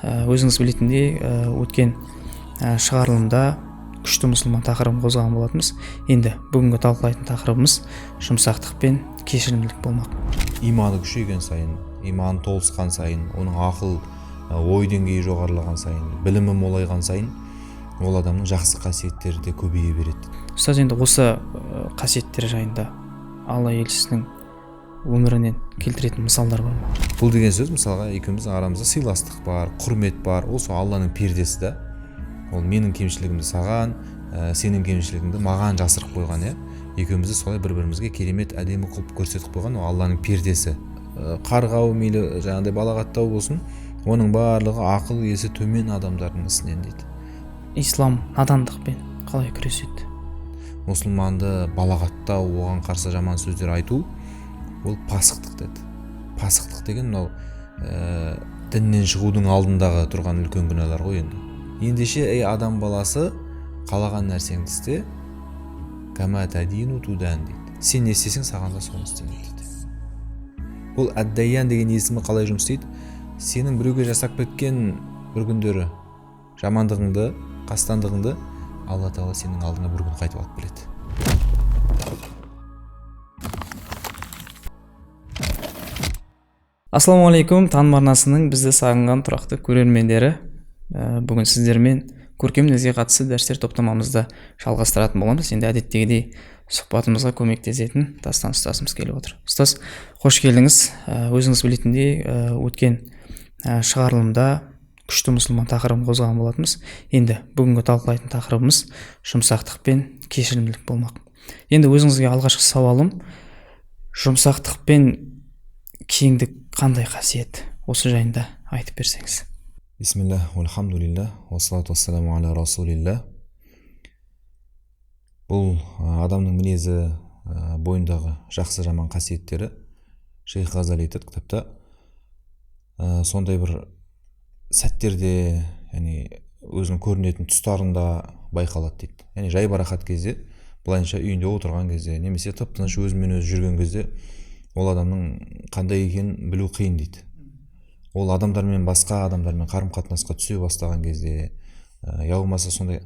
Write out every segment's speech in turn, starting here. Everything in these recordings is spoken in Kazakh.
Өзіңіз білетіндей, өткен шығарылымда күшті мұсылман тақырыбын қозғаған болатынбыз. Енді бүгінгі талқылайтын тақырыбымыз жұмсақтық пен кешірімділік болмақ. Иманы күшейген сайын, иманы толысқан сайын, оның ақыл ой деңгейі жоғарылаған сайын, білімі молайған сайын, ол адамның жақсы қасиеттері де көбейе береді. Ұстаз, енді осы қасиеттер жайында Алла елшісінің өмірінен келтіретін мысалдар бар ма? Бұл деген сөз, мысалға, екеуміздің арамызда сыйластық бар, құрмет бар, ол сол Алланың пердесі да. Ол менің кемшілігімді саған, сенің кемшілігіңді маған жасырып қойған, екеумізді солай бір-бірімізге керемет әдемі қылып көрсетіп қойған, ол Алланың пердесі. Қарғау мейлі жаңағыдай балағаттау болсын, оның барлығы ақыл есі төмен адамдардың ісінен дейді. Ислам надандықпен қалай күреседі? Мұсылманды балағаттау, оған қарсы жаман сөздер айту, ол пасықтық деді. Пасықтық деген мынау діннен шығудың алдындағы тұрған үлкен күнәлар ғой енді. Ендеше адам баласы қалаған нәрсеңді істе, кама тадину тудан дейді. Сен не істесең, саған да соны істейді дейді. Бұл әддайян деген есімі қалай жұмыс істейді? Сенің біреуге жасап кеткен бір күндері жамандығыңды, қастандығыңды Алла Тағала сенің алдыңа бір күн қайтып алып келеді. Ассалаумағалейкум, таным арнасының бізді сағынған тұрақты көрермендері. Бүгін сіздермен көркем мінезге қатысты дәрістер топтамамызды жалғастыратын боламыз. Енді әдеттегідей сұхбатымызға көмектесетін Дастан ұстазымыз келіп отыр. Ұстаз, қош келдіңіз. Өзіңіз білетіндей, өткен шығарылымда күшті мұсылман тақырыбын қозғаған болатынбыз. Енді бүгінгі талқылайтын тақырыбымыз жұмсақтық пен кешірімділік болмақ. Енді өзіңізге алғашқы сауалым, жұмсақтық пен кеңдік қандай қасиет? Осы жайында айтып берсеңіз. Бисмилlah, алхамдулилlah, уассалату вассаламу аля расулилlah. Бұл адамның мінезі, бойындағы жақсы жаман қасиеттері Шейх Ғазали айтады кітапта. Сондай бір сәттерде, өзінің көрінетін тұстарында байқалады дейді. Жайбарақат кезде, былайынша үйінде отырған кезде, немесе тып-тыныш өзімен өзі жүрген кезде, ол адамның қандай екенін білу қиын дейді. Ол адамдармен, басқа адамдармен қарым-қатынасқа түсе бастаған кезде, я болмаса сондай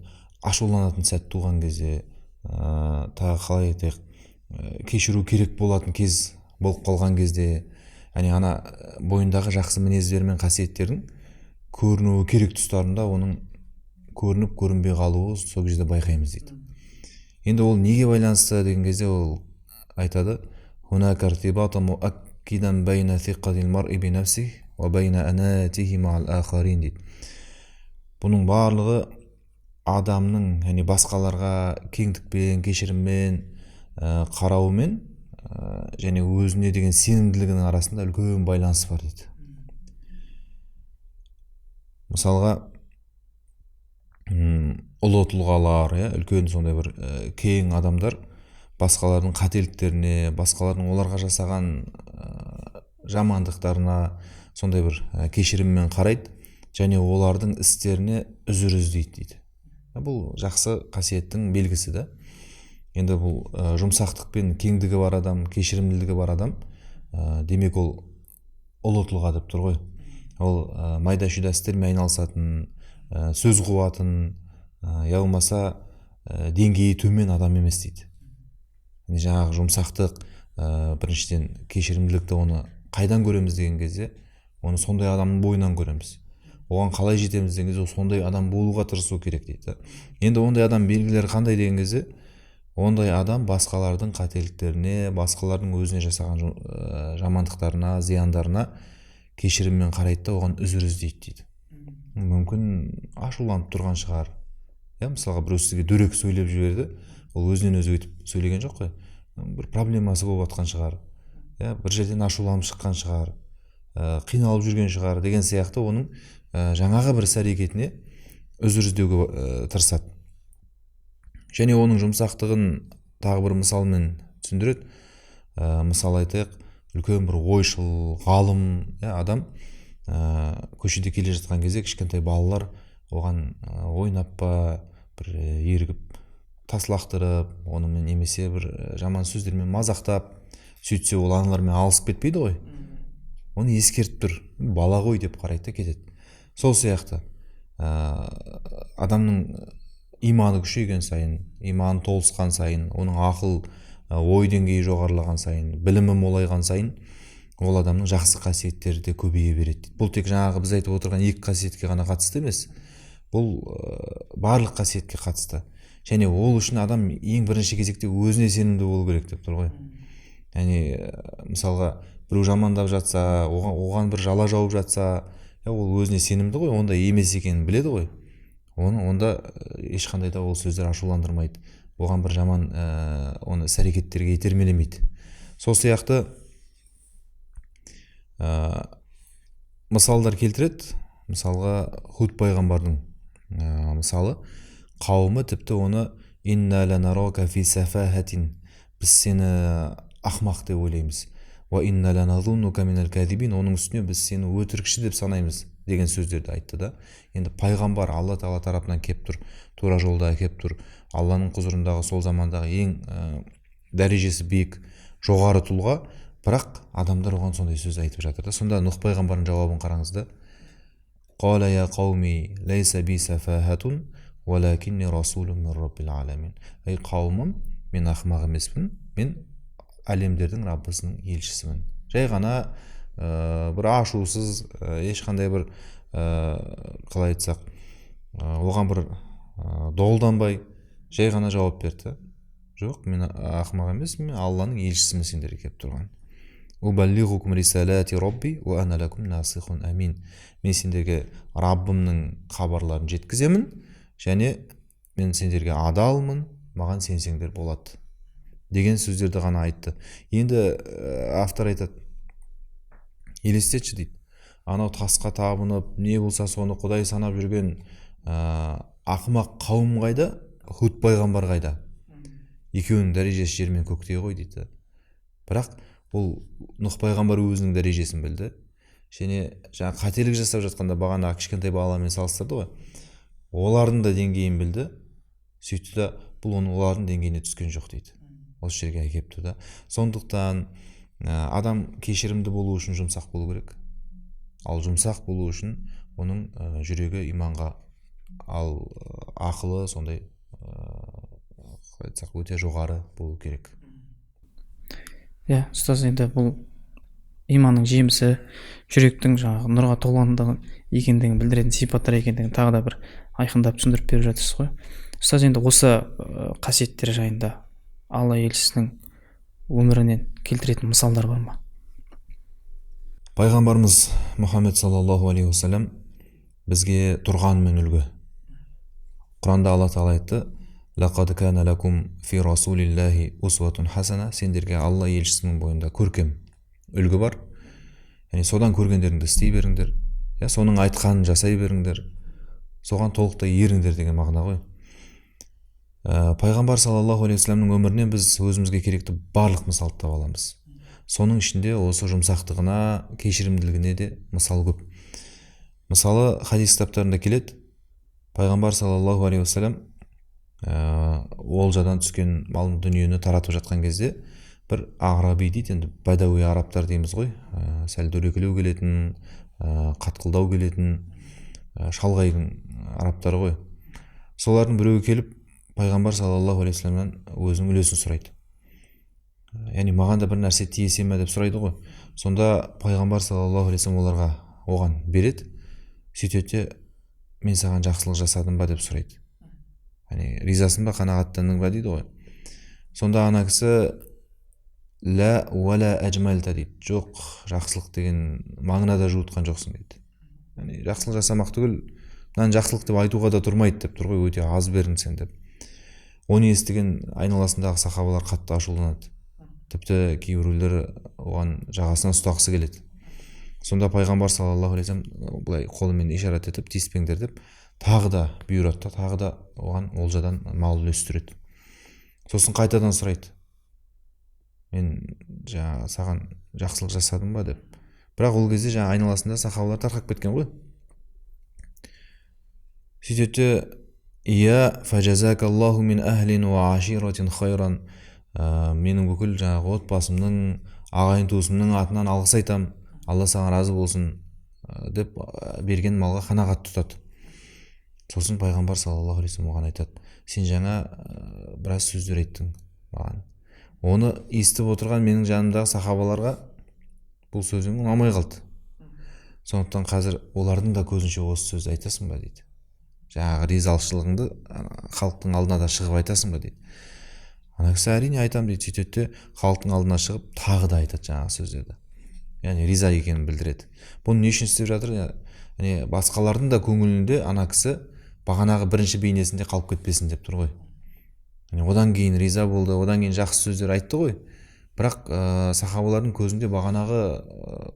ашуланатын сәт туған кезде, тағы қалай айтайық, кешіру керек болатын кез болып қалған кезде, ана бойындағы жақсы мінездер мен қасиеттердің көрінуі керек тұстарында оның көрініп көрінбей қалуы сол кезде байқаймыз дейді. Енді ол неге байланысты деген кезде ол айтады: «Хунака иртибатун муаккидан байна сиқатил мар'i би нафсихи ва байна анатихи ма'ал ахарин» дейді. Бұның барлығы адамның басқаларға кеңдікпен, кешіріммен қарауымен және өзіне деген сенімділігінің арасында үлкен байланыс бар дейді. Мысалға, ұлы тұлғалар, үлкен сондай бір кең адамдар басқалардың қателіктеріне, басқалардың оларға жасаған жамандықтарына сондай бір кешіріммен қарайды және олардың істеріне үзір іздейді дейді. Бұл жақсы қасиеттің белгісі да. Енді бұл жұмсақтық пен кеңдігі бар адам, кешірімділігі бар адам, демек ол ұлы тұлға деп тұр ғой. Ол майда-шүйда істермен айналысатын, сөз қуатын, я болмаса деңгейі төмен адам емес дейді. Жаңағы жұмсақтық, біріншіден кешірімділікті оны қайдан көреміз деген кезде, оны сондай адамның бойынан көреміз. Оған қалай жетеміз деген кезде, сондай адам болуға тырысу керек дейді. Енді ондай адам белгілері қандай деген кезде, ондай адам басқалардың қателіктеріне, басқалардың өзіне жасаған жамандықтарына, зияндарына кешіріммен қарайды да оған үзір іздейді дейді. Мүмкін ашуланып тұрған шығар. Мысалға, біреу сізге дөрекі сөйлеп жіберді, ол өзінен өзі өйтіп сөйлеген жоқ қой. Бір проблемасы болып жатқан шығар. Бір жерден ашуланып шыққан шығар, қиналып жүрген шығар деген сияқты оның жаңағы бір іс-әрекетіне үзір іздеуге тырысады. Және оның жұмсақтығын тағы бір мысалмен түсіндіреді. Мысал айтайық, үлкен бір ойшыл, ғалым адам көшеде келе жатқан кезде кішкентай балалар оған ойнап па, бір ерігіп тас лақтырып, онымен немесе бір жаман сөздермен мазақтап, сөйтсе ол аналармен алысып кетпейді ғой. Оны ескертіп тұр, бала ғой деп қарайды да кетеді. сол сияқты адамның иманы күшейген сайын, иманы толысқан сайын, оның ақыл ой деңгейі жоғарылаған сайын, білімі молайған сайын, ол адамның жақсы қасиеттері де көбейе береді дейді. Бұл тек жаңағы біз айтып отырған екі қасиетке ғана қатысты емес, бұл барлық қасиетке қатысты. Және ол үшін адам ең бірінші кезекте өзіне сенімді болу керек деп тұр ғой. Яғни мысалға біреу жамандап жатса, оған бір жала жауып жатса, ол өзіне сенімді ғой, онда емес екенін біледі ғой. Онда ешқандай да ол сөздер ашуландырмайды, оған бір жаман оны іс-әрекеттерге итермелемейді. Сол сияқты мысалдар келтіреді. Мысалға Худ пайғамбардың мысалы, қауымы тіпті оны инна ланарака фи сафахатин, біз сені ақмақ деп ойлаймыз, ва инна ланазуннука минал казибин, оның үстіне біз сені өтірікші деп санаймыз деген сөздерді айтты да. Енді пайғамбар Алла Тағала тарапынан кеп тұр, тура жолда кеп тұр, Алланың құзырындағы сол замандағы ең дәрежесі биік жоғары тұлға, бірақ адамдар оған сондай сөз айтып жатыр да. Сонда Нұх пайғамбардың жауабын қараңыз да. Қала я қауми лайса би сафахатун валакинни расулун мин раббил аламин. Ей қауымым, мен ақымақ емеспін, мен әлемдердің Раббысының елшісімін. Жай ғана бір ашусыз, ешқандай бір қалай айтсақ, оған бір долданбай, жай ғана жауап берді. Жоқ, мен ақымақ емеспін, мен Алланың елшісімін сендерге келіп тұрған. Убаллигукум рисалати рабби ва ана лакум насихун амин. Мен сендерге Раббымның хабарларын жеткіземін, және мен сендерге адалмын, маған сенсеңдер болады деген сөздерді ғана айтты. Енді автор айтады, елестетші дейді, анау тасқа табынып, не болса соны құдай санап жүрген ақымақ қауым қайда, Худ пайғамбар қайда? Екеуінің дәрежесі жер мен көктей ғой дейді. Бірақ бұл Нұх пайғамбар өзінің дәрежесін білді. Және жаңа қателік жасап жатқанда бағана кішкентай баламен салыстырды ғой. Олардың да деңгейін білді. Сөйтті да бұл олардың деңгейіне түскен жоқ дейді. Осы жерге әкепті да. Сондықтан адам кешірімді болу үшін жұмсақ болу керек. Ал жұмсақ болу үшін оның жүрегі иманға, ал ақылы сондай айтсақ өте жоғары болу керек. Ұстаз, енді бұл иманның жемісі жүректің жаңағы нұрға толғандығын екендігін білдіретін сипаттар екендігін тағы да бір айқындап түсіндіріп беріп жатырсыз ғой. Ұстаз, енді осы қасиеттер жайында Алла елшісінің өмірінен келтіретін мысалдар бар ма? Пайғамбарымыз Мұхаммед саллаллаху алейхи уассалам бізге тұрғанмен үлгі. Құранда Алла Тағала айтты: «Лақад кана лакум фи расулиллахи усватун хасана». Сендерге Алла елшісінің бойында көркем үлгі бар. Яғни содан көргендеріңді істей беріңдер, соның айтқанын жасай беріңдер, соған толықтай еріңдер деген мағына ғой. Пайғамбар саллаллаху алейхи вассаламның өмірінен біз өзімізге керекті барлық мысалды таба аламыз. Соның ішінде осы жұмсақтығына, кешірімділігіне де мысал көп. Мысалы, хадис кітаптарында келеді, Пайғамбар саллаллаху алейхи вассалам олжадан түскен мал дүниені таратып жатқан кезде бір ағраби дейді, енді бадауи арабтар дейміз ғой, сәл дөрекілеу келетін, қатқылдау келетін шалғайдың арабтары ғой. Солардың біреуі келіп Пайғамбар саллаллаху алейхи вассаламнан өзінің үлесін сұрайды. Яғни маған да бір нәрсе тиесе ме деп сұрайды ғой. Сонда Пайғамбар саллаллаху алейхи вассалам оған береді. Сөйтеді, мен саған жақсылық жасадым ба деп сұрайды. Яғни ризасың ба, қанағаттандың ба дейді ғой. Сонда ана кісі ла уала әжмәлта дейді. Жоқ, жақсылық деген маңына да жуытқан жоқсың дейді. Яғни жақсылық жасамақ түгіл, мынаны жақсылық деп айтуға да тұрмайды деп тұр ғой, өте аз беріңсің деп. Оны естіген айналасындағы сахабалар қатты ашуланады. Тіпті кейбіреулер оған жағасынан ұстағысы келеді. Сонда Пайғамбар саллаллаху алейхи вассалам былай қолымен ишарат етіп, тиіспеңдер деп, тағы да бұйырады, тағы да оған олжадан мал үлестіреді. Сосын қайтадан сұрайды: мен саған жақсылық жасадым ба деп. Бірақ ол кезде айналасында сахабалар тарқап кеткен ғой. Сөйтеді, ия фажазакаллаху мин ахлин ва аширатин хайран. Менің бүкіл отбасымның, ағайын туысымның атынан алғыс айтам. Алла саған разы болсын. деп берген малға қанағат тұтады. Сосын пайғамбар саллаллаху алейхи вассалам оған айтады: сен жаңа біраз сөздер айттың маған. Оны естіп отырған менің жанымдағы сахабаларға бұл сөзің ұнамай қалды. Сондықтан қазір олардың да көзінше осы сөзді айтасың ба дейді. Жаңағы ризалшылығыңды халықтың алдына да шығып айтасың ба дейді. Ана кісі әрине айтамын дейді. Сөйтеді де халықтың алдына шығып тағы да айтады жаңағы сөздерді. Яғни риза екенін білдіреді. Бұны не үшін істеп жатыр? Яғни басқалардың да көңілінде ана кісі бағанағы бірінші бейнесінде қалып кетпесін деп тұр ғой. Одан кейін риза болды, одан кейін жақсы сөздер айтты ғой. Бірақ сахабалардың көзінде бағанағы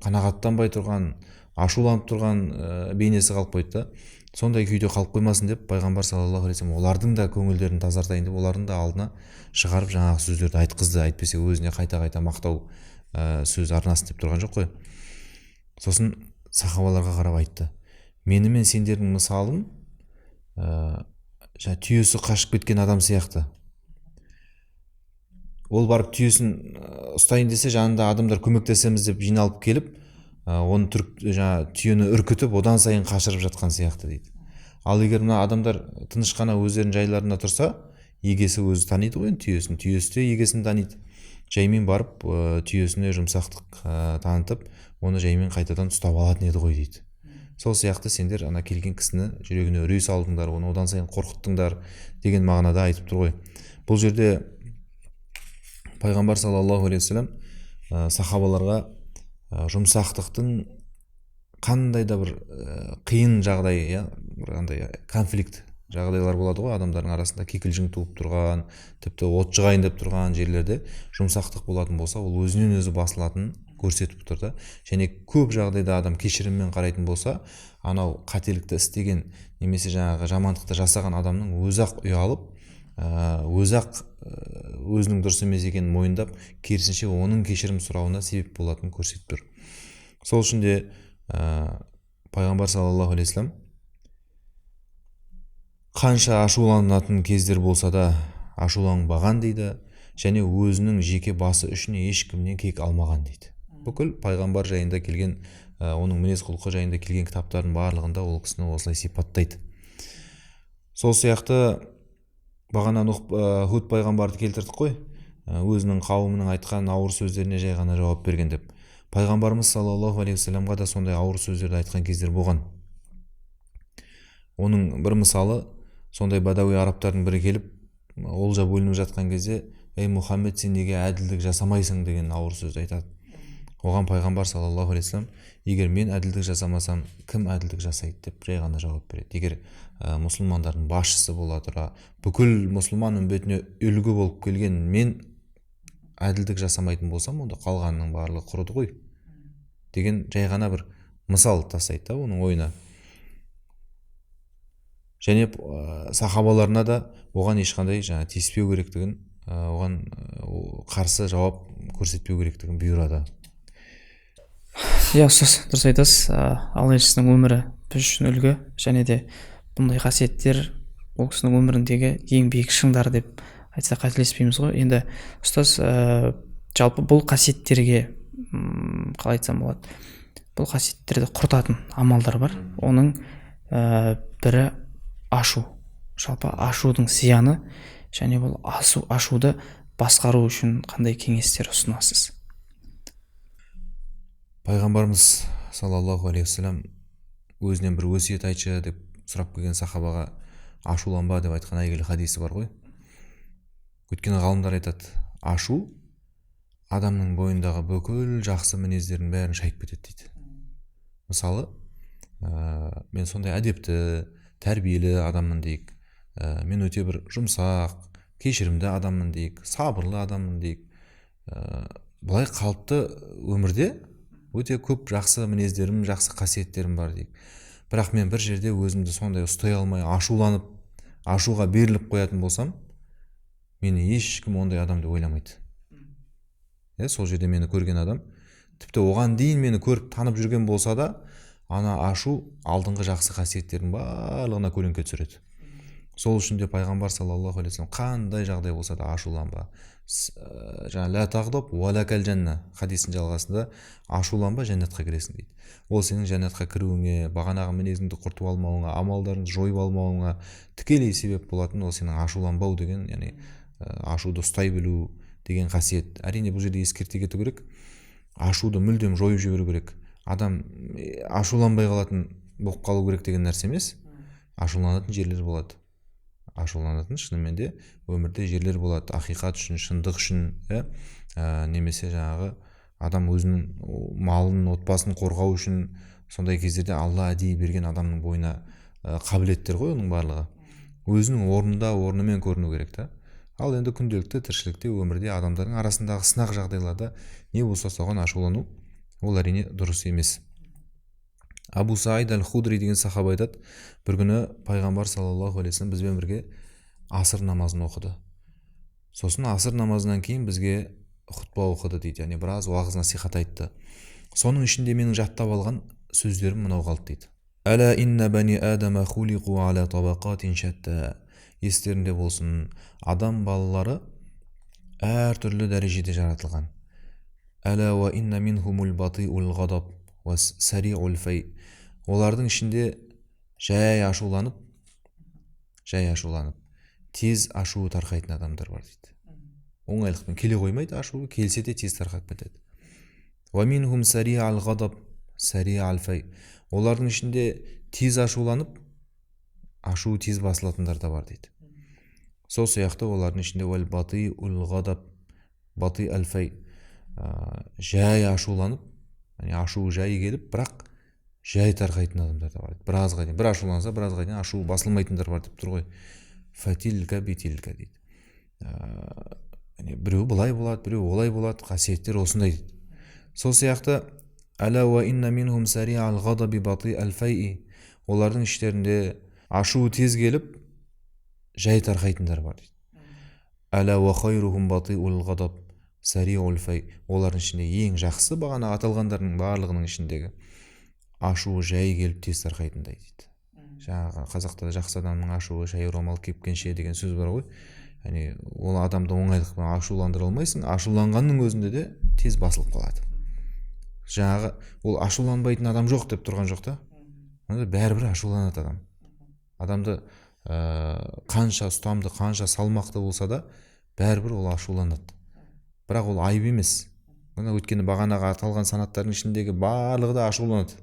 қанағаттанбай тұрған, ашуланып тұрған бейнесі қалып қойды да. Сондай күйде қалып қоймасын деп пайғамбар саллаллаху алейхи вассалам олардың да көңілдерін тазартайын деп олардың да алдына шығарып жаңағы сөздерді айтқызды. Әйтпесе өзіне қайта-қайта мақтау сөз арнасын деп тұрған жоқ қой. Сосын сахабаларға қарап айтты: мені мен сендердің мысалым түйесі қашып кеткен адам сияқты. Ол барып түйесін ұстайын десе, жанында адамдар көмектесеміз деп жиналып келіп, оны түйені үркітіп, одан сайын қашырып жатқан сияқты дейді. Ал егер мына адамдар тыныш қана өздерінің жайларында тұрса, егесі өзі таниды ғой түйесін, түйесі де егесін таниды. Жаймен барып түйесіне жұмсақтық танытып, оны жаймен қайтадан ұстап алатын еді ғой дейді. Сол сияқты сендер ана келген кісіні жүрегіне үрей салдыңдар, оны одан сайын қорқыттыңдар деген мағынада айтып тұр ғой. Бұл жерде пайғамбар саллаллаху алейхи вассалам сахабаларға жұмсақтықтың қандай да бір қиын жағдай, қандай конфликт жағдайлар болады ғой, адамдардың арасында кикілжің туып тұрған, тіпті от жағайын деп тұрған жерлерде жұмсақтық болатын болса, ол өзінен өзі басылатынын көрсетіп тұр да. Және көп жағдайда адам кешіріммен қарайтын болса, анау қателікті істеген немесе жаңағы жамандықты жасаған адамның өзі-ақ ұялып, өзі-ақ өзінің дұрыс емес екенін мойындап, керісінше оның кешірім сұрауына себеп болатынын көрсетіп тұр. Сол үшін де пайғамбар саллаллаху алейхи вассалам қанша ашуланатын кездер болса да ашуланбаған дейді, және өзінің жеке басы үшін ешкімнен кек алмаған дейді. Бүкіл пайғамбар жайында келген, оның мінез құлқы жайында келген кітаптардың барлығында ол кісіні осылай сипаттайды. Сол сияқты бағана Худ пайғамбарды келтірдік қой, өзінің қауымының айтқан ауыр сөздеріне жай ғана жауап берген деп. Пайғамбарымыз саллаллаху алейхи вассаламға да сондай ауыр сөздерді айтқан кездер болған. Оның бір мысалы, сондай бадауи арабтардың бірі келіп, олжа бөлініп жатқан кезде: ей Мұхаммед, сен неге әділдік жасамайсың деген ауыр сөзді айтады. Оған пайғамбар саллаллаху алейхи вассалам: егер мен әділдік жасамасам, кім әділдік жасайды деп жай ғана жауап береді. Егер мұсылмандардың басшысы бола тұра, бүкіл мұсылман үмбетіне үлгі болып келген мен әділдік жасамайтын болсам, онда қалғанның барлығы құрыды ғой деген жай ғана бір мысал тастайды да оның ойына. Және сахабаларына да оған ешқандай тиіспеу керектігін, оған қарсы жауап көрсетпеу керектігін бұйырады. Ұстаз, дұрыс айтасыз. Алла елшісінің өмірі біз үшін үлгі, және де бұндай қасиеттер ол кісінің өміріндегі ең биік шыңдар деп айтсақ қателеспейміз ғой. Енді ұстаз, жалпы бұл қасиеттерге қалай айтсам болады, бұл қасиеттерді құртатын амалдар бар. Оның бірі ашу. Жалпы ашудың зияны, және бұл ашуды басқару үшін қандай кеңестер ұсынасыз? Пайғамбарымыз саллаллаху алейхи вассалам өзінен бір өсиет айтшы деп сұрап келген сахабаға ашуланба деп айтқан әйгілі хадисі бар ғой. Өйткені ғалымдар айтады, ашу адамның бойындағы бүкіл жақсы мінездердің бәрін шайып кетеді дейді. Мысалы, мен сондай әдепті, тәрбиелі адаммын дейік, мен өте бір жұмсақ, кешірімді адаммын дейік, сабырлы адаммын дейік. Бұлай қалыпты өмірде өте көп жақсы мінездерім, жақсы қасиеттерім бар дейік. Бірақ мен бір жерде өзімді сондай ұстай алмай, ашуланып, ашуға беріліп қоятын болсам, мені ешкім ондай адамды ойламайды. Сол жерде мені көрген адам, тіпті оған дейін мені көріп танып жүрген болса да, ана ашу алдыңғы жақсы қасиеттердің барлығына көлеңке түсіреді. сол үшін де пайғамбар саллаллаху алейхи вассалам қандай жағдай болса да ашуланба, жаңа ля тағдаб уалакал жанна хадисінің жалғасында ашуланба, жәннатқа кіресің дейді. Ол сенің жәннатқа кіруіңе, бағанағы мінезіңді құртып алмауыңа, амалдарыңды жойып алмауыңа тікелей себеп болатын ол сенің ашуланбау деген, яғни ашуды ұстай білу деген қасиет. Әрине бұл жерде ескерте кету керек, ашуды мүлдем жойып жіберу керек. Адам ашуланбай қалатын болып қалу керек деген нәрсе емес. Ашуланатын жерлер болады. Ашуланатын шынымен де өмірде жерлер болады. Ақиқат үшін, шындық үшін, немесе жаңағы адам өзінің малын, отбасын қорғау үшін, сондай кездерде Алла әдейі берген адамның бойына қабілеттер ғой, оның барлығы өзінің орнында, орнымен көріну керек та. Ал енді күнделікті тіршілікте, өмірде адамдардың арасындағы сынақ жағдайларда не болса соған ашулану, ол әрине дұрыс емес. Абу Саид аль-Худри деген сахаба айтады, бір күні пайғамбар саллаллаху алейхи вассалам бізбен бірге асыр намазын оқыды. Сосын асыр намазынан кейін бізге хутба оқыды дейді, яғни біраз уағыз насихат айтты. Соның ішінде менің жаттап алған сөздерім мынау қалды дейді. Әла инна бани адама хулиқу аля табақатин шатта. Естерінде болсын, адам балалары әр түрлі дәрежеде жаратылған. Әла ва инна минхумул батиул ғадаб ва сариул фай. Олардың ішінде жай ашуланып, тез ашуы тарқайтын адамдар бар дейді. Оңайлықпен келе қоймайды ашуы, келсе де тез тарқап кетеді. Ва минхум сариул ғадаб сариул фай. Олардың ішінде тез ашуланып, ашуы тез басылатындар да бар дейді. Сол сияқты олардың ішінде вал батиул ғадаб бати аль-фай, жай ашуланып, ашуы жай келіп, бірақ жай тарқайтын адамдар да бар. Біразға дейін, бір ашуланса, біразға дейін ашуы басылмайтындар бар деп тұр ғой. Фатилка битилка дейді. Біреу былай болады, біреу олай болады, қасиеттер осындай дейді. Сол сияқты әла ва инна минхум сариул ғадаби бати аль-фай. Олардың іштерінде ашуы тез келіп, жай тарқайтындар бар дейді. Әла ва хайрухум батиул ғадаб сариул фай. Олардың ішінде ең жақсы, бағана аталғандардың барлығының ішіндегі ашуы жай келіп тез тарқайтындай дейді. Жаңағы қазақта жақсы адамның ашуы жай орамал кепкенше деген сөз бар ғой. Яғни ол адамды оңайлықпен ашуландыра алмайсың, ашуланғанның өзінде де тез басылып қалады. Жаңағы ол ашуланбайтын адам жоқ деп тұрған жоқ та. Бәрібір ашуланады адам. Адамды қанша ұстамды, қанша салмақты болса да, бәрібір ол ашуланады. Бірақ ол айып емес. Өйткені бағанаға аталған санаттардың ішіндегі барлығы да ашуланады.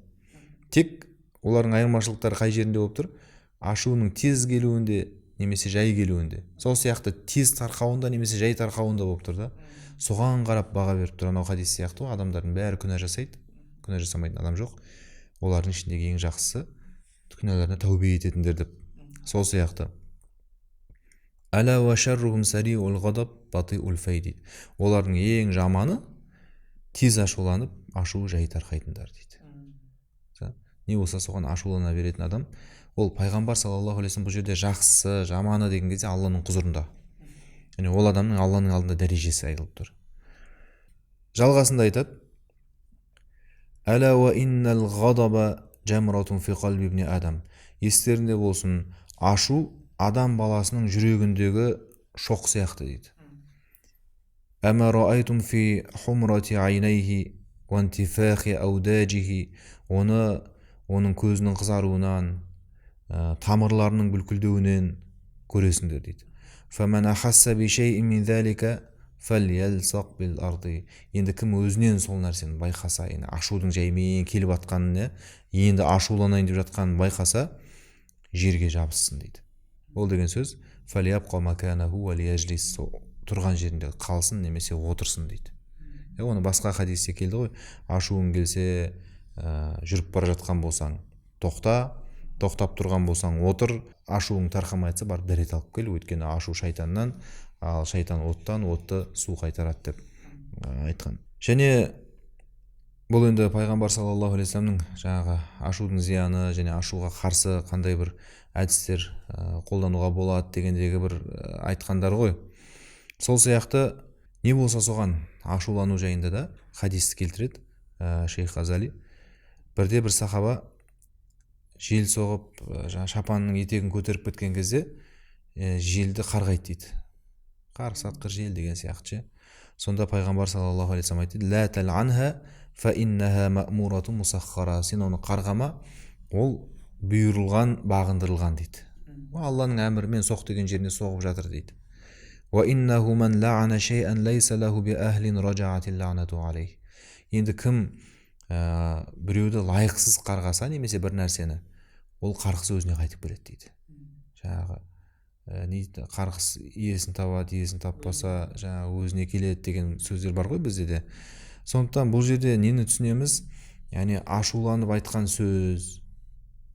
Тек олардың айырмашылықтары қай жерінде болып тұр? Ашуының тез келуінде немесе жай келуінде. Сол сияқты тез тарқауында немесе жай тарқауында болып тұр да. Соған қарап баға беріп тұр. Анау хадис сияқты адамдардың бәрі күнә жасайды. Күнә жасамайтын адам жоқ. Олардың ішіндегі ең жақсысы күнәларына тәубе ететіндер деп. Сол сияқты Әла ва шаррухум сариул ғадаб батиул фай дейді. Олардың ең жаманы тез ашуланып, ашуы жай тарқайтындар дейді. Не болса соған ашулана беретін адам, ол пайғамбар саллаллаху алейхи вассалам бұл жерде жақсы, жаманы деген кезде Алланың құзырында. Яғни ол адамның Алланың алдында дәрежесі айтылып тұр. Жалғасында айтады: Әла ва иннал ғадаба jamratun fi qalbi ibn Adam. Естерінде болсын, ашу адам баласының жүрегіндегі шоқ сияқты дейді. Ама раайтум фи хумрати айнайхи ва интифахи аудажихи. Оның көзінің қызаруынан, тамырларының бүлкілдеуінен көресіңдер дейді. Фаман ахасса би шай'ин мин залика фальялсақ бил арди. Енді кім өзінен сол нәрсені байқаса, енді ашудың жаймен келіп атқанын, енді ашуланайын деп жатқанын байқаса, жерге жабыссын дейді. Ол деген сөз фалябқа маканаху ва лияжлис, тұрған жерінде қалсын немесе отырсын дейді. Оны басқа хадисте келді ғой, ашуың келсе, жүріп бара жатқан болсаң тоқта, тоқтап тұрған болсаң отыр, ашуың тарқамайтса барып дәрет алып кел, өйткені ашу шайтаннан, ал шайтан оттан, отты су қайтарады деп айтқан. Және бұл енді пайғамбар саллаллаху алейхи вассаламның жаңағы ашудың зияны және ашуға қарсы қандай бір әдістер қолдануға болады дегендегі бір айтқандар ғой. Сол сияқты не болса соған ашулану жайында да хадисті келтіреді Шейх Ғазали. Бірде бір сахаба жел соғып, шапанның етегін көтеріп кеткен кезде желді қарғайды дейді. Қарғыс атқыр жел деген сияқты ше. Сонда пайғамбар саллаллаху алейхи вассалам айтты: "Ла тал'анха фа иннаха ма'муратун мусаххара". Сен оны қарғама, ол бұйырылған, бағындырылған дейді. Алланың әмірімен соқ деген жеріне соғып жатыр дейді. "Ва иннаху ман лa'ана шай'ан лайса лаху би ахлин рaja'атил лa'нату алейх". Енді кім біреуді лайықсыз қарғаса немесе бір нәрсені, ол қарғыс өзіне қайтып келеді дейді. Жаңағы қарғыс иесін табады, иесін таппаса жаңағы өзіне келеді деген сөздер бар ғой бізде де. Сондықтан бұл жерде нені түсінеміз? Яғни ашуланып айтқан сөз,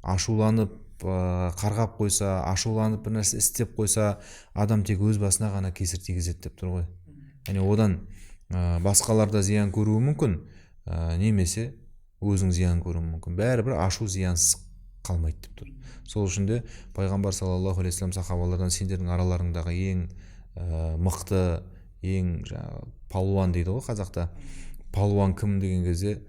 ашуланып қарғап қойса, ашуланып бір нәрсе істеп қойса, адам тек өз басына ғана кесір тигізеді деп тұр ғой. Яғни одан басқаларда зиян көруі мүмкін, немесе өзің зиян көруі мүмкін. Бәрібір ашу зиянсыз қалмайды деп тұр. Сол үшін де пайғамбар саллаллаху алейхи вассалам сахабалардан: "Сендердің араларыңдағы ең мықты, ең палуан" дейді ғой қазақта. Палуан кім деген кезде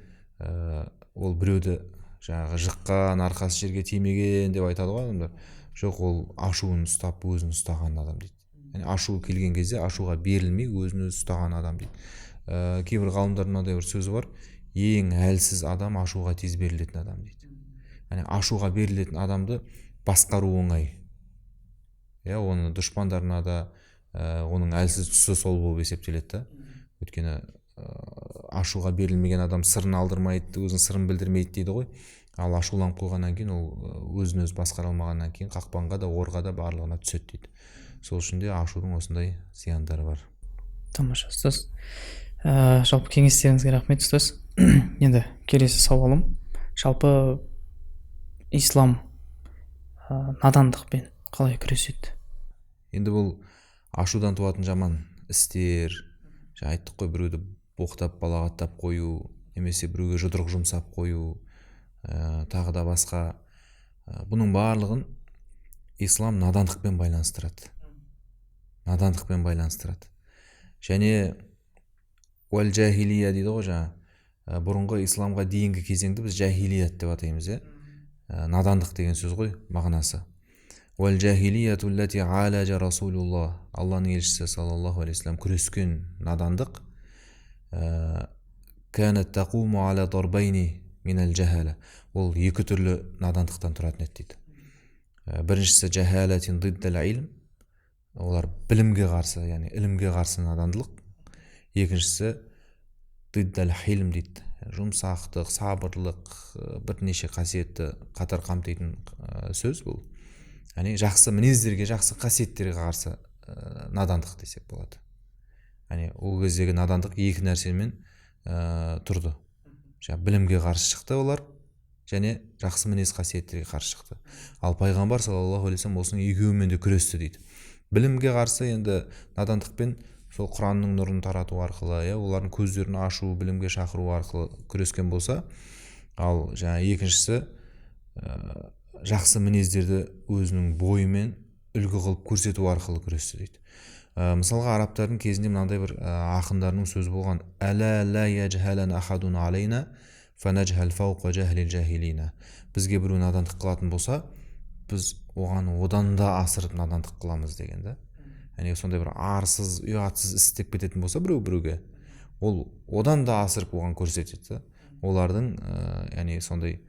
ол біреуді жыққан, арқасы жерге тимеген деп айтады ғой адамдар. Жоқ, ол ашуын ұстап, өзін ұстаған адам дейді. Яғни ашу келген кезде ашуға берілмей, өзін өзі ұстаған адам дейді. Кейбір ғалымдардың мынандай бір сөзі бар: ең әлсіз адам ашуға тез берілетін адам дейді. Яғни ашуға берілетін адамды басқару оңай. Оны дұшпандарына да оның әлсіз тұсы сол болып есептеледі да. Өйткені ашуға берілмеген адам сырын алдырмайды, өзінің сырын білдірмейді дейді ғой. Ал ашуланып қойғаннан кейін ол өзін өзі басқара алмағаннан кейін қақпанға да, орға да барлығына түседі дейді. Сол үшін де ашудың осындай зияндары бар. Тамаша ұстаз. Жалпы кеңестеріңізге рахмет ұстаз. Енді келесі сауалым, жалпы ислам надандықпен қалай күреседі? Енді бұл ашудан туатын жаман істер, айттық қой, біреуді боқтап балағаттап қою, немесе біреуге жұдырық жұмсап қою, тағы да басқа. Бұның барлығын ислам надандықпен байланыстырады. Надандықпен байланыстырады. Және уәл жахилия дейді ғой жаңа. Бұрынғы исламға дейінгі кезеңді біз жахилият деп атаймыз. Надандық деген сөз ғой мағынасы. Уәл жахилияту лати алажа расулуллах. Алланың елшісі саллаллаху алейхи вассалам күрескен надандық. Канат тақуму аля дарбайни минал жахала. Ол екі түрлі надандықтан тұратын еді дейді. Біріншісі жахалатин диддал илм. Олар білімге қарсы, яғни ілімге қарсы надандылық. Екіншісі диддал хилм дейді. Жұмсақтық, сабырлық, бірнеше қасиетті қатар қамтитын сөз бұл. Яғни жақсы мінездерге, жақсы қасиеттерге қарсы надандық десек болады. Яғни ол кездегі надандық екі нәрсемен тұрды. Білімге қарсы шықты олар, және жақсы мінез қасиеттерге қарсы шықты. Ал пайғамбар саллаллаху алейхи вассалам осының екеуімен де күресті дейді. Білімге қарсы енді надандықпен сол Құранның нұрын тарату арқылы, олардың көздерін ашу, білімге шақыру арқылы күрескен болса, ал екіншісі жақсы мінездерді өзінің бойымен үлгі қылып көрсету арқылы күресті дейді. Мысалға арабтардың кезінде мынандай бір ақындарының сөзі болған: "Әла ла яджхалан ахадун алейна фанажхал фауқа жахлил жахилина". Бізге біреу надандық қылатын болса, біз оған одан да асырып надандық қыламыз деген да. Яғни сондай бір арсыз, ұятсыз істеп кететін болса біреуге, ол одан да асырып оған көрсетеді. Олардың яғни сондай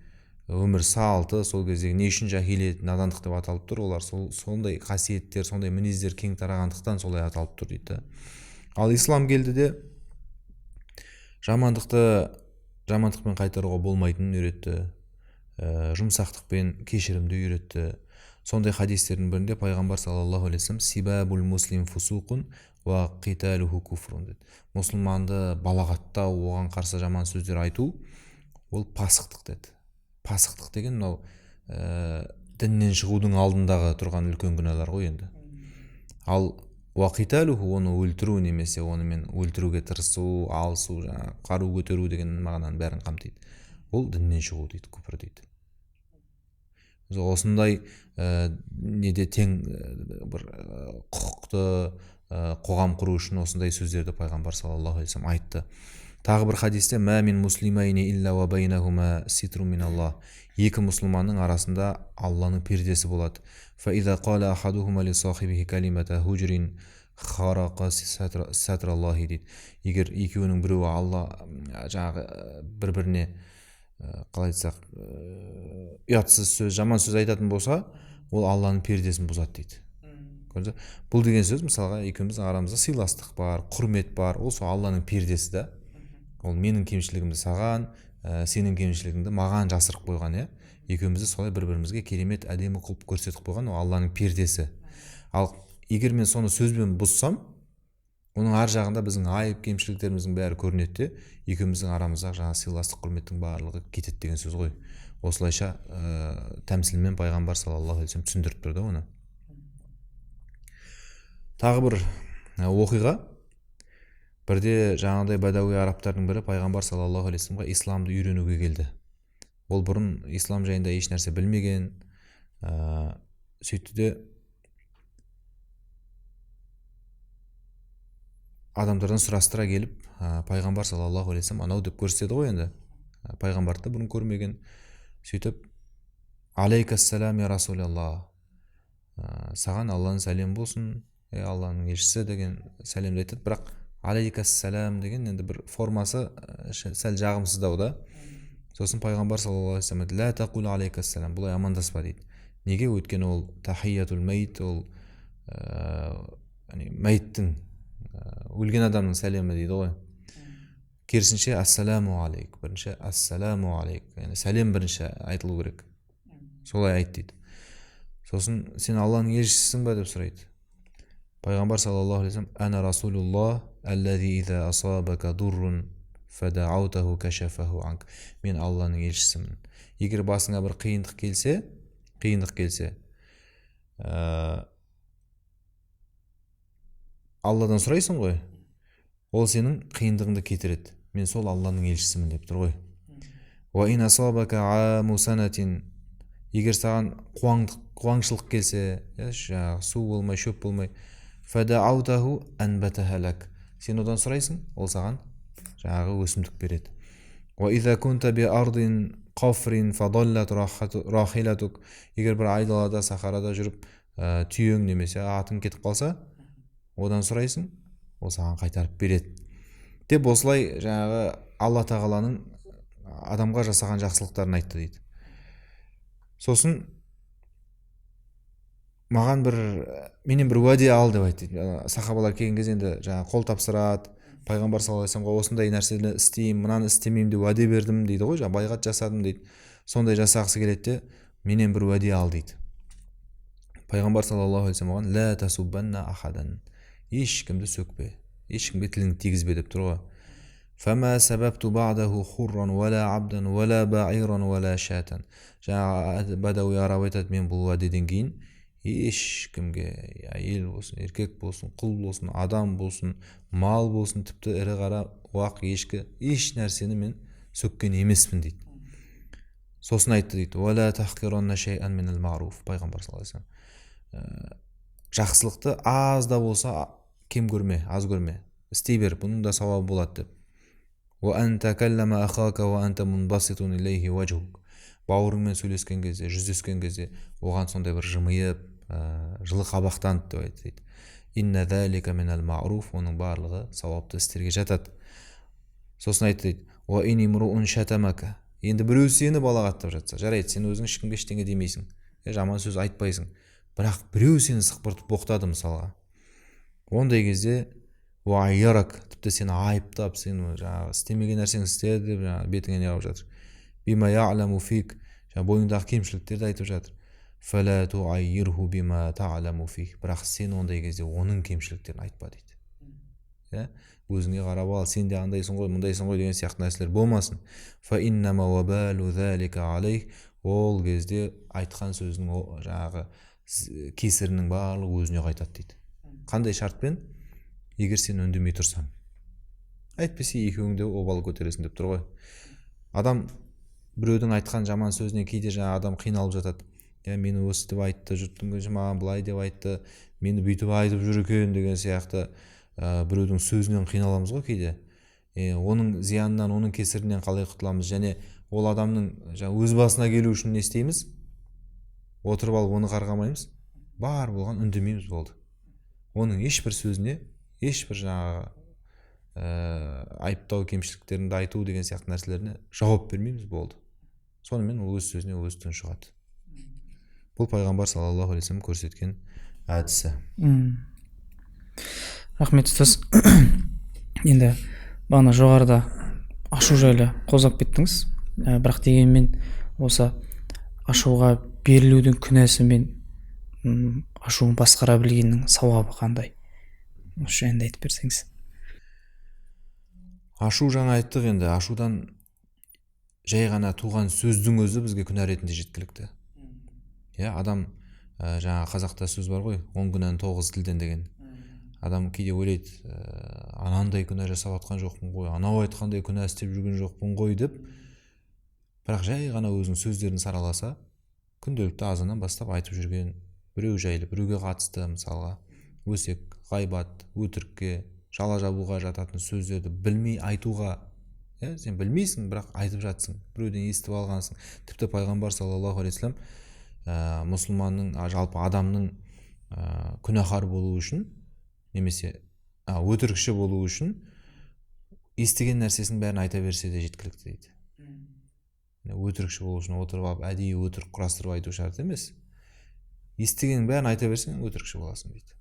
өмір салты, сол кездегі не үшін жахилият надандық деп аталып тұр, олар сондай қасиеттер, сондай мінездер кең тарағандықтан солай аталып тұр дейді. Ал ислам келді де жамандықпен қайтаруға болмайтынын үйретті, жұмсақтықпен кешірімді үйретті. Сондай хадистердің бірінде пайғамбар саллаллаху алейхи вассалам: "Сибабул муслим фусуқун ва қиталуху куфрун" деді. Мұсылманды балағаттау, оған қарсы жаман сөздер айту, ол пасықтық деді. Пасықтық деген мынау діннен шығудың алдындағы тұрған үлкен күнәлар ғой енді. Ал уақиталуху, оны өлтіру немесе онымен өлтіруге тырысу, алысу, қару көтеру деген мағынаның бәрін қамтиды. Ол діннен шығу дейді, күпір дейді. Осындай неде тең бір құқықты қоғам құру үшін осындай сөздерді пайғамбар саллаллаху алейхи вассалам айтты. Тағы бір хадисте мә мин муслимайни илля ва байнахума ситру миналлах. Екі мұсылманның арасында Алланың пердесі болады. Фа иза қала ахадухума ли сахибихи калимата худжрин харақа сатраллахи дейді. Егер екеуінің біреуі Алла жаңағы бір-біріне қалай айтсақ ұятсыз сөз, жаман сөз айтатын болса, ол Алланың пердесін бұзады дейді. Бұл деген сөз мысалға екеуміздің арамызда сыйластық бар, құрмет бар, ол сол Алланың пердесі да. Ол менің кемшілігімді саған, сенің кемшілігіңді маған жасырып қойған, иә. Екеумізді солай бір-бірімізге керемет әдемі қылып көрсетіп қойған, ол Алланың пердесі. Ал егер мен соны сөзбен бұзсам, оның ар жағында біздің айып кемшіліктеріміздің бәрі көрінеді, екеуміздің арамыздағы жаңа сыйластық құрметтің барлығы кетеді деген сөз ғой. Осылайша тәмсілмен пайғамбар саллаллаху алейхи вассалам түсіндіріп тұрды оны. Тағы бір оқиға, бірде жаңағыдай бадауи арабтардың бірі пайғамбар саллаллаху алейхи вассаламға исламды үйренуге келді. Ол бұрын ислам жайында еш нәрсе білмеген, сөйтті де адамдардан сұрастыра келіп, пайғамбар саллаллаху алейхи вассалам анау деп көрсетеді ғой енді. Пайғамбарды бұрын көрмеген. Сөйтіп, алейкассалам я расулаллах, саған Алланың сәлем болсын, Алланың елшісі деген сәлемді айтады, бірақ алейкассалам деген енді бір формасы сәл жағымсыздау да. Сосын пайғамбар саллаллаху алейхи вассалам ла тақул алейкассалам, бұлай амандаспа дейді. Неге? Өйткені ол тахиятул мәйт, ол мәйттің, өлген адамның сәлемі дейді ғой. Керісінше ассаламу алейк, бірінші ассаламу алейк, яғни сәлем бірінші айтылу керек. Солай айт дейді. Сосын сен Алланың елшісісің ба деп сұрайды. Пайғамбар саллаллаху алейхи вассалам ана расулуллах аллази иза асабака дуррун фадаутаху кашафаху анк. Мен Алланың елшісімін. Егер басыңа бір қиындық келсе, Алладан сұрайсың ғой, ол сенің қиындығыңды кетіреді. Мен сол Алланың елшісімін деп тұр ғой. Ва ин асабака аму санатин, егер саған қуаңшылық келсе, су болмай, шөп болмай, фадаутаху анбатахалак, сен одан сұрайсың, ол саған жаңағы өсімдік береді. Ва иза кунта би ардин қафрин фадаллат рахилатук, егер бір айдалада, сахарада жүріп, түйең немесе атың кетіп қалса, одан сұрайсың, ол саған қайтарып береді. Деп осылай жаңағы Алла тағаланың адамға жасаған жақсылықтарын айтты дейді. Сосын маған менен бір уәде ал деп айтты. Сахабалар келген кезде енді жаңағы қол тапсырады, пайғамбар саллаллаху алейхи вассаламға осындай нәрсені істеймін, мынаны істемеймін деп уәде бердім дейді ғой, жаңағы байғат жасадым дейді. Сондай жасағысы келеді де, менен бір уәде ал дейді. Пайғамбар саллаллаху алейхи вассалам ла тасуббанна ахадан, ешкімді сөкпе, ешкімге тіліңді тигізбе деп тұр ғой. Фама сабабту ба'даху хурран вала абдан вала ба'иран вала шатан. Жаңағы бадауи араб айтады, мен бұл уәдеден кейін ешкімге, әйел болсын, еркек болсын, құл болсын, адам болсын, мал болсын, тіпті ірі қара уақ, ешкі, еш нәрсені мен сөккен емеспін дейді. Сосын айтты дейді, вала тахқиранна шай'ан минал ма'руф, пайғамбар саллаллаху алейхи вассалам, жақсылықты аз да болса кем көрме, аз көрме, істей бер, бұның да сауабы болады деп. Ва анта каллама ахака ва анта мунбаситун илейхи вajhuk, бауырыңмен сөйлескен кезде, жүздескен кезде оған сондай бір жымиып, жылы қабақтанып деп айтты. Инна залика минал ма'руф, оның барлығы сауапты істерге жатады. Сосын айтты дейді, ва ин имруун шатамака, енді біреу сені балағаттап жатса, жарайды, сен өзің ешкімге ештеңе демейсің, жаман сөз айтпайсың, бірақ біреу сені сықпыртып боқтады мысалға. Ондай кезде уайярак, тіпті сені айыптап, сен жаңағы істемеген нәрсені істеді деп бетіңе не қылып жатыр. Бима я'ламу фик, бойыңдағы кемшіліктерді айтып жатыр. Фала туайирху бима та'ламу фик, бірақ сен ондай кезде оның кемшіліктерін айтпа дейді. Өзіңе қарап ал, сен де андайсың ғой, мұндайсың ғой деген сияқты нәрселер болмасын. Фа иннама вабалу залика алейх, ол кезде айтқан сөзінің жаңағы кесірінің барлығы өзіне қайтады дейді. Қандай шартпен? Егер сен үндемей тұрсаң, әйтпесе екеуіңде обал көтересің деп тұр ғой. Адам біреудің айтқан жаман сөзіне кейде жаңа адам қиналып жатады. Мені осы деп айтты, жұрттың көзі маған былай деп айтты, мені бүйтіп айтып жүр екен деген сияқты біреудің сөзінен қиналамыз ғой кейде. оның зиянынан, оның кесірінен қалай құтыламыз, және ол адамның өз басына келу үшін не істейміз? Отырып алып оны қарғамаймыз, бар болған үндемейміз, болды. Оның ешбір сөзіне, ешбір айыптау, кемшіліктерді айту деген сияқты нәрселеріне жауап бермейміз, болды. Сонымен ол өз сөзіне өзі тұншығады. Бұл пайғамбар саллаллаху алейхи вассалам көрсеткен әдісі. Рахмет ұстаз. Енді бағана жоғарыда ашу жайлы қозғап кеттіңіз. Бірақ дегенмен осы ашуға берілудің күнәсі мен ашуын басқара білгеннің сауабы қандай? Осы жайында айтып берсеңіз. Ашу, жаңа айттық, енді ашудан жай ғана туған сөздің өзі бізге күнә ретінде жеткілікті. Адам, жаңа қазақта сөз бар ғой, 10 күнәні 9 тілден деген. Адам кейде ойлайды, анандай күнә жасап атқан жоқпын ғой, анау айтқандай күнә істеп жүрген жоқпын ғой деп, бірақ жай ғана өзінің сөздерін сараласа, күнделікті азаннан бастап айтып жүрген, біреу жайлы, біреуге қатысты, мысалға өсек, ғайбат, өтірікке, жала жабуға жататын сөздерді білмей айтуға, сен білмейсің, бірақ айтып жатсың, біреуден естіп алғансың. Тіпті пайғамбар саллаллаху алейхи вассалам мұсылманның, жалпы адамның күнәһар болу үшін, немесе өтірікші болу үшін естіген нәрсесін бәрін айта берсе де жеткілікті дейді. Өтірікші болу үшін отырып алып әдейі өтірік құрастырып айту шарт емес. Естігеннің бәрін айта берсең өтірікші боласың дейді.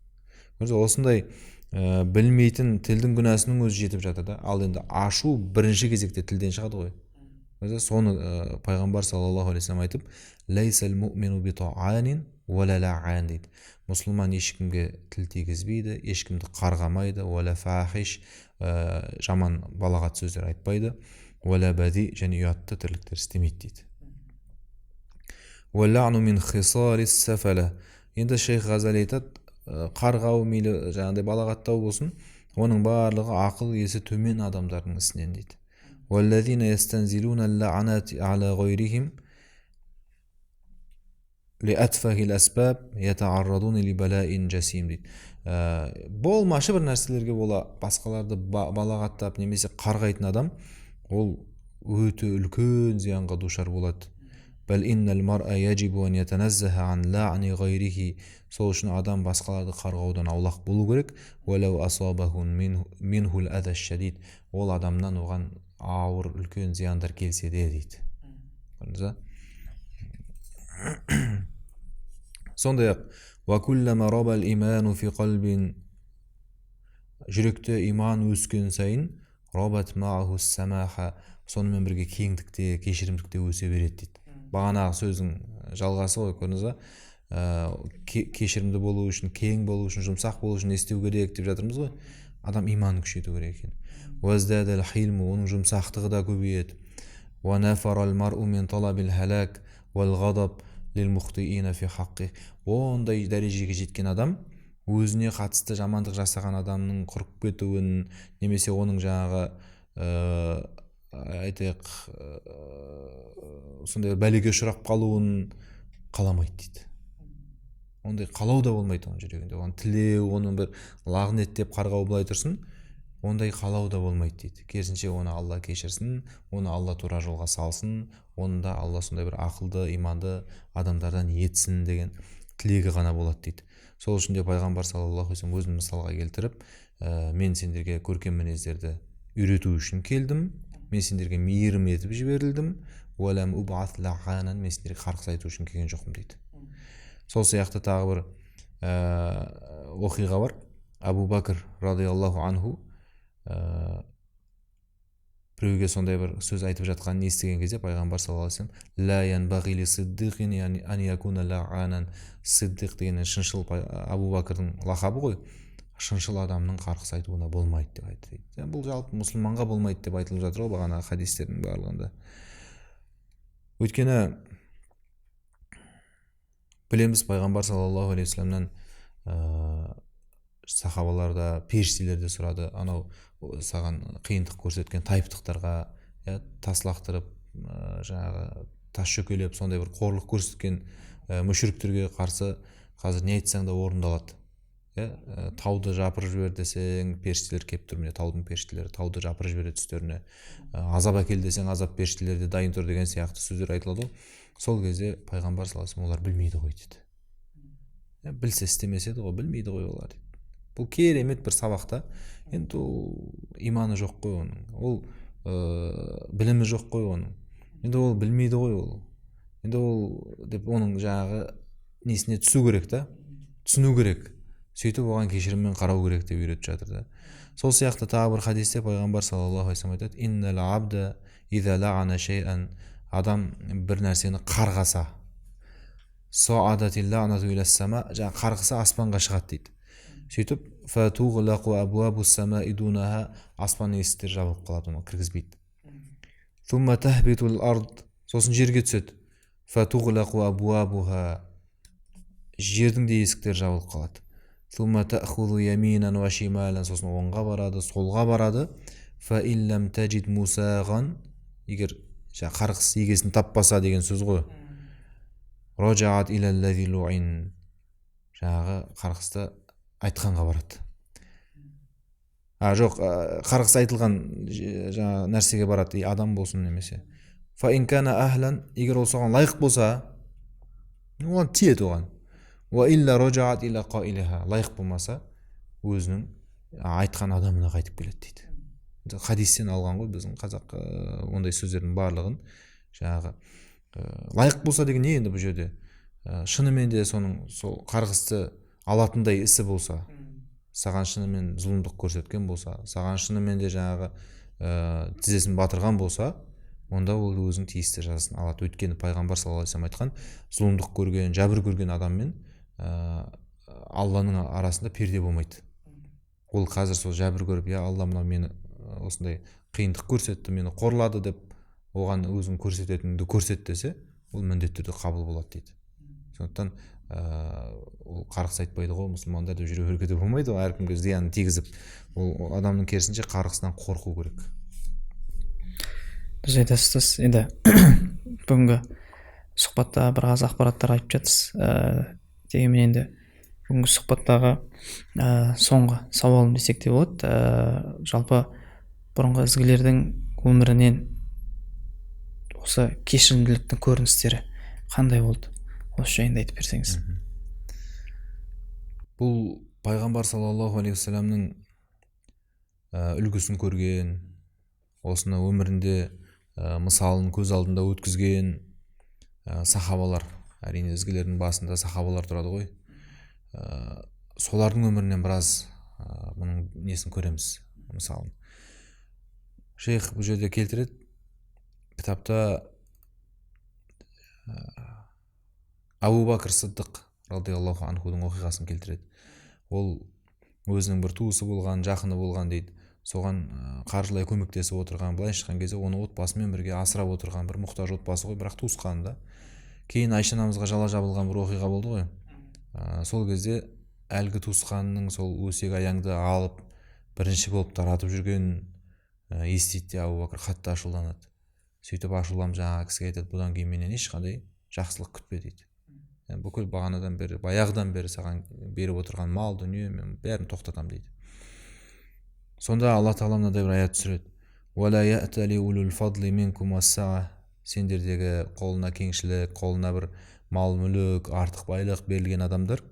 Осындай білмейтін тілдің күнәсінің өзі жетіп жатады. Ал енді ашу бірінші кезекте тілден шығады ғой. Соны пайғамбар саллаллаху алейхи вассалам айтып, лайсал муъмину битаанин уала лаан дейді. Мұсылман ешкімге тіл тигізбейді, ешкімді қарғамайды, уала фахиш, жаман балағат сөздер айтпайды, уала бади, және ұятты тірліктер істемейді дейді. Уаллану мин хисарис сафала. Енді шейх Ғазали айтады, қарғау мейлі жаңағыдай балағаттау болсын, оның барлығы ақыл есі төмен адамдардың ісінен дейді. Уаллазина ястанзилуна аллаанати ала гайрихим лиатфахил асбаб ятааррадуна либалаин жасим дейді. Болмашы бір нәрселерге бола басқаларды балағаттап немесе қарғайтын адам, ол өте үлкен зиянға душар болады. Бәл иннал мар'a яджибу ан ятаназзаха ан ла'ни гайрихи. Сол үшін адам басқаларды қарғаудан аулақ болу керек. Уалау асабаху минхул ада шадид. Ол адамнан оған ауыр үлкен зияндар келсе де дейді. Сондай-ақ ва куллама рабал иману фи қалбин, жүректе иман өскен сайын рабат мааху самаха, сонымен бірге кеңдікте, кешірімдікте өсе береді дейді. Бағанағы сөздің жалғасы ғой, көрдіңіз ба? Кешірімді болу үшін, кең болу үшін, жұмсақ болу үшін не істеу керек деп жатырмыз ғой. Адам иманын күшейту керек екен. Уаздадал хилму, оның жұмсақтығы да көбейеді. Ва нафарал мар'у мин талабил халак вал ғадаб лил мухтиина фи хаққи. Ондай дәрежеге жеткен адам өзіне қатысты жамандық жасаған адамның құрып кетуін, немесе оның жаңағы айтайық сондай бәлеге ұшырап қалуын қаламайды дейді. Ондай қалау да болмайды оның жүрегінде. Оған тілеу, оны бір лағнеттеп қарғау былай тұрсын, ондай қалау да болмайды дейді. Керісінше оны Алла кешірсін, оны Алла тура жолға салсын, оны да Алла сондай бір ақылды, иманды адамдардан етсін деген тілегі ғана болады дейді. Сол үшін де пайғамбар саллаллаху алейхи вассалам өзін мысалға келтіріп, мен сендерге көркем мінездерді үйрету үшін келдім, мен сендерге мейірім етіп жіберілдім, уалам убат лағанан, мен сендерге қарғыс айту үшін келген жоқпын дейді. Сол сияқты тағы бір оқиға бар. Абу Бәкір радиаллаху анху біреуге сондай бір сөз айтып жатқанын естіген кезде пайғамбар саллаллаху алейхи вассалам ла янбағи ли сиддиқин ан якуна лағанан. Сиддиқ деген шыншыл Абу Бәкірдің лақабы ғой. Шыншыл адамның қарғыс айтуына болмайды деп айтты. Бұл жалпы мұсылманға болмайды деп айтылып жатыр ғой бағана хадистердің барлығында. Өйткені білеміз, пайғамбар саллаллаху алейхи вассаламнан сахабаларда, періштелерде сұрады, анау саған қиындық көрсеткен тайыптықтарға тас лақтырып, жаңағы тас шөкелеп, сондай бір қорлық көрсеткен мүшриктерге қарсы қазір не айтсаң да орындалады. тауды жапырып жібер десең, періштелер келіп тұр, міне таудың періштелері тауды жапырып жібереді үстеріне. Азап әкел десең, азап періштелері де дайын тұр деген сияқты сөздер айтылады ғой. Сол кезде пайғамбар саллаллаху алейхи вассалам олар білмейді ғой дейді. Білсе істемес еді ғой, білмейді ғой олар дейді. Бұл керемет бір сабақта. Енді ол иманы жоқ қой оның, ол білімі жоқ қой оның, енді ол білмейді ғой ол. Енді ол деп оның жаңағы несіне түсу керек та, түсіну керек. Сөйтіп оған кешіріммен қарау керек деп үйретіп жатыр да. Сол сияқты тағы бір хадисте пайғамбар саллаллаху алейхи вассалам айтады: "Иннал абда иза ла'ана шай'ан", адам бір нәрсені қарғаса, саадатилла анату иля сама, жаңағы қарғыса аспанға шығады дейді. Сөйтіп фатуғлақу абуабу самаи дунаха, аспан есіктері жабылып қалады, оны кіргізбейді. Сумма тахбитул ард, сосын жерге түседі. Фатуғлақу абуабуха, жердің де есіктері жабылып қалады. Сумма таъхузу яминан ва шималан, сосын оңға барады, солға барады. Фа иллам таджид мусаған, егер қарғыс егесін таппаса деген сөз ғой. Раджаат илаллази луин, жаңағы қарғысты айтқанға барады. Жоқ, қарғыс айтылған жаңағы нәрсеге барады, адам болсын немесе. Фа инкана ахлан, егер ол соған лайық болса, оған тиеді оған. Ва илля раджаат иля қаилиха, лайық болмаса, өзінің айтқан адамына қайтып келеді дейді. Хадистен алған ғой, біздің қазақ ондай сөздердің барлығын. Жаңағы лайық болса деген не енді бұл жерде? Шынымен де соның сол қарғысты алатындай ісі болса, саған шынымен зұлымдық көрсеткен болса, саған шынымен де жаңағы тізесін батырған болса, онда ол өзінің тиісті жазасын алады. Өйткені пайғамбар саллаллаху алейхи вассалам айтқан, зұлымдық көрген, жәбір көрген адаммен Алланың арасында перде болмайды. Ол қазір сол жәбір көріп, Алла мынау мені осындай қиындық көрсетті, мені қорлады деп, оған өзің көрсететініңді көрсет десе, ол міндетті түрде қабыл болады дейді. Сондықтан ол қарғыс айтпайды ғой, мұсылмандар деп жүре беруге де болмайды ғой, әркімге зиянын тигізіп. Ол адамның керісінше қарғысынан қорқу керек. Дұрыс айтасыз. Енді бүгінгі сұхбатта біраз ақпараттар айтып жатырсыз. Дегенмен енді бүгінгі сұхбаттағы соңғы сауалым десек те болады. Жалпы бұрынғы ізгілердің өмірінен осы кешірімділіктің көріністері қандай болды? Осы жайында айтып берсеңіз. Бұл пайғамбар саллаллаху алейхи вассаламның үлгісін көрген, осыны өмірінде мысалын көз алдында өткізген сахабалар, әрине ізгілердің басында сахабалар тұрады ғой. Солардың өмірінен біраз бұның несін көреміз, мысалын. Шейх бұл жерде келтіреді, кітапта Абу Бакр Сиддық радиаллаху анхудың оқиғасын келтіреді. Ол өзінің бір туысы болған, жақыны болған дейді. Соған қаржылай көмектесіп отырған, былай шыққан кезде оны отбасымен бірге асырап отырған бір мұқтаж отбасы ғой, бірақ туысқанында. Кейін Айша анамызға жала жабылған бір оқиға болды ғой. Сол кезде әлгі туысқанның сол өсек аяңды алып бірінші болып таратып жүргенін естиді. Абу Бакр қатты ашуланады. Сөйтіп ашуланып жаңағы кісіге айтады, бұдан кейін менен ешқандай жақсылық күтпе дейді. Бүкіл бағанадан бері, баяғыдан бері саған беріп отырған мал, дүние, мен бәрін тоқтатам дейді. Сонда Алла Тағала мынадай бір аят түсіреді. Уәлә я'тали улул фадли минкум ас-саа, сендердегі қолына кеңшілік, қолына бір мал мүлік, артық байлық берілген адамдар,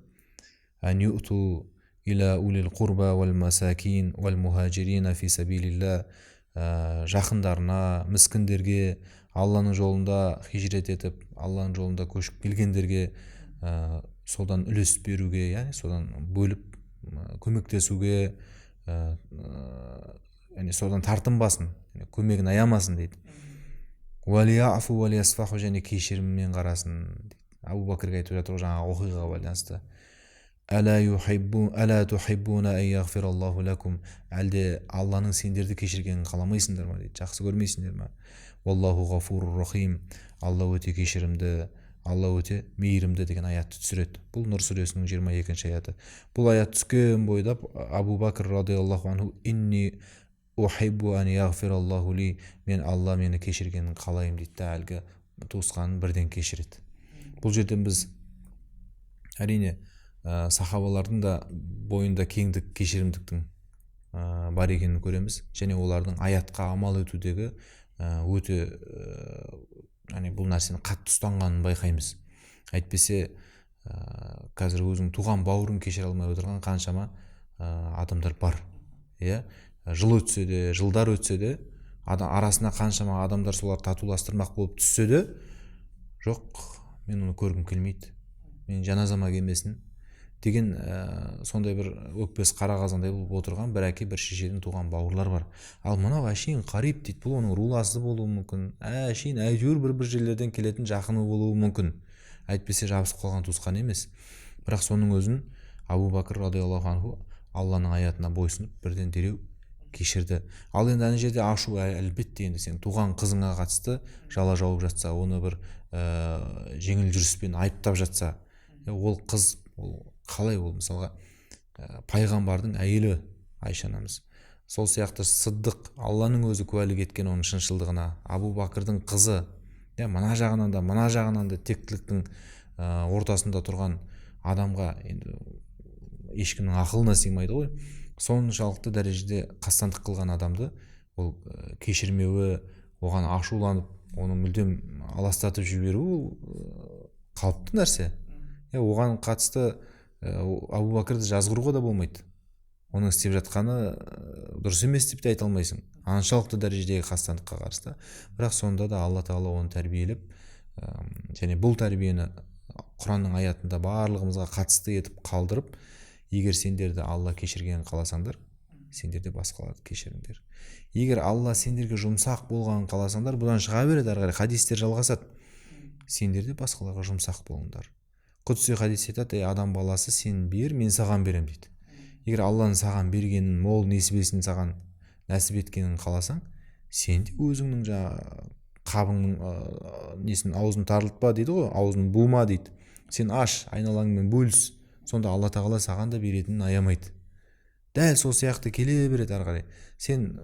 ан ю'ту иля улил қурба вал масакин вал мухаджирина фи сабилилла, жақындарына, міскіндерге, Алланың жолында хижрет етіп, Алланың жолында көшіп келгендерге содан үлес беруге, яғни содан бөліп көмектесуге, содан тартынбасын, көмегін аямасын дейді. Уәлияфу уәлиясфаху, және кешіріммен қарасын дейді. Абу Бакрға айтып жатыр жаңағы оқиғаға байланысты. Әлә тухиббуна ан яғфираллаху лакум, әлде Алланың сендерді кешіргенін қаламайсыңдар ма дейді, жақсы көрмейсіңдер ма? Wallahu ғафурур рахим, Алла өте кешірімді, Алла өте мейірімді деген аятты түсіреді. Бұл Нұр сүресінің 22-ші аяты. Бұл аят түскен бойда Абу Бакр радиаллаху анху инни ухиббу ан яғфираллаху ли, мен Алла мені кешіргенін қалаймын дейді, әлгі туысқанын бірден кешіреді. Бұл жерден біз әрине сахабалардың да бойында кеңдік, кешірімдіктің бар екенін көреміз, және олардың аятқа амал етудегі өте бұл нәрсені қатты ұстанғанын байқаймыз. Әйтпесе қазір өзінің туған бауырын кешіре алмай отырған қаншама адамдар бар. Жыл өтсе де, жылдар өтсе де, арасына қаншама адамдар солар татуластырмақ болып түссе де, жоқ, мен оны көргім келмейді, мен жаназама келмесін деген сондай бір өкпесі қара қазандай болып отырған бір әке, бір шешеден туған бауырлар бар. Ал мынау әшейін қарип дейді, бұл оның руласы болуы мүмкін, әшейін әйтеуір бір жерлерден келетін жақыны болуы мүмкін. Әйтпесе жабысып қалған туысқан емес. Бірақ соның өзін Абу Бәкір радиаллаху анху Алланың аятына бойсынып бірден дереу кешірді. Ал енді ана жерде ашу әлбетте, енді сен туған қызыңа қатысты жала жауып жатса, оны бір жеңіл жүріспен айыптап жатса, ол қыз, ол қалай, ол мысалға пайғамбардың әйелі Айша анамыз, сол сияқты Сыддық, Алланың өзі куәлік еткен оның шыншылдығына, Абу Бәкірдің қызы, мына жағынан да мына жағынан да тектіліктің ортасында тұрған адамға енді ешкімнің ақылына сыймайды ғой. Соншалықты дәрежеде қастандық қылған адамды ол кешірмеуі, оған ашуланып, оны мүлдем аластатып жіберу қалыпты нәрсе. Оған қатысты Абу Бәкірді жазғыруға да болмайды. Оның істеп жатқаны дұрыс емес деп те айта алмайсың. Аншалықты дәрежедегі қастандыққа қарсы. Бірақ сонда да Алла Тағала оны тәрбиелеп, және бұл тәрбиені Құранның аятында барлығымызға қатысты етіп қалдырып, егер сендерді Алла кешіргенін қаласаңдар, сендер де басқаларды кешіріңдер. Егер Алла сендерге жұмсақ болғанын қаласаңдар, бұдан шыға береді, ары қарай хадистер жалғасады. Сендер де басқаларға жұмсақ болыңдар. Құдси хадис айтады, адам баласы сен бер, мен саған берем дейді. Егер Алланың саған бергенін, мол несібесін саған нәсіп еткенін қаласаң, сен де өзіңнің қабыңның несін аузын тарылтпа дейді ғой, аузын булма дейді. Сен аш, айналаңмен бөліс. Сонда Алла Тағала саған да беретінін аямайды. Дәл сол сияқты келе береді ары қарай. Сен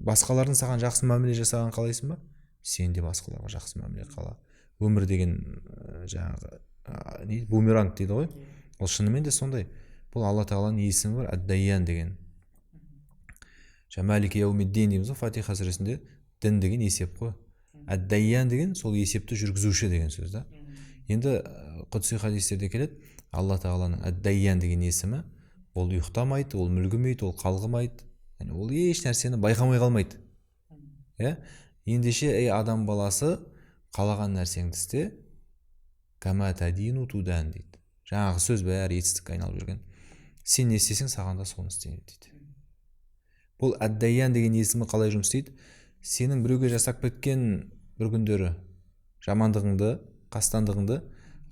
басқалардың саған жақсы мәміле жасаған қалайсың ба? Сен де басқаларға жақсы мәміле қала. Өмір деген бумеранг дейді ғой. Ол шынымен де сондай. Бұл Алла Тағаланың есімі бар, Ад-Дайян деген. Малики яумиддин дейміз ғой, Фатиха сүресінде. Дін деген есеп қой. Ад-Дайян деген сол есепті жүргізуші деген сөз да. Енді құдси хадистерде келеді, Алла Тағаланың Ад-Дайян деген есімі, ол ұйықтамайды, ол мүлгімейді, ол қалғымайды, ол еш нәрсені байқамай қалмайды. Ендеше адам баласы қалаған нәрсеңді істе, кама тадину тудан дейді. Жаңағы сөз бәрі етістікке айналып жүрген. Сен не істесең, саған да соны істейді дейді. Бұл Ад-Дайян деген есімі қалай жұмыс істейді? Сенің біреуге жасап кеткен бір күндері жамандығыңды, қастандығыңды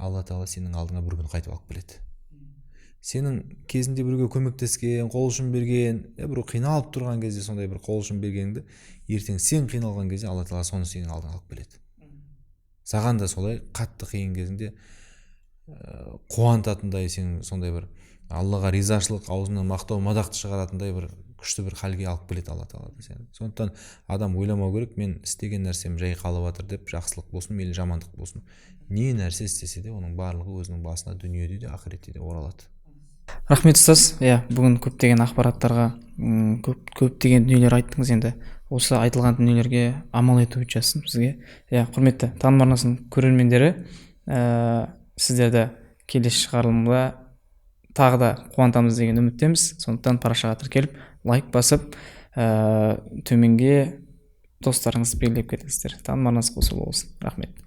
Алла Тағала сенің алдыңа бір күн қайтып алып келеді. Сенің кезінде біреуге көмектескен, қол ұшын берген, біреу қиналып тұрған кезде сондай бір қол ұшын бергеніңді, ертең сен қиналған кезде Алла Тағала соны сенің алдыңа алып келеді. Саған да солай қатты қиын кезінде қуантатындай, сен сондай бір Аллаға ризашылық, аузынан мақтау, мадақты шығаратындай бір күшті бір халге алып келеді Алла Тағала сені. Сондықтан адам ойламау керек, мен істеген нәрсем жай қалып жатыр деп, жақсылық болсын, мейлі жамандық болсын, не нәрсе істесе де оның барлығы өзінің басына дүниеде де ақыретте де оралады. Рахмет ұстаз. Бүгін көптеген ақпараттарға, көптеген дүниелер айттыңыз. Енді осы айтылған дүниелерге амал ету жазсын бізге. Құрметті таным арнасының көрермендері, сіздерді келесі шығарылымда тағы да қуантамыз деген үміттеміз. Сондықтан парақшаға тіркеліп, лайк басып, төменге достарыңызды белгілеп кетіңіздер. Таным арнасы қосулы болсын. Рахмет.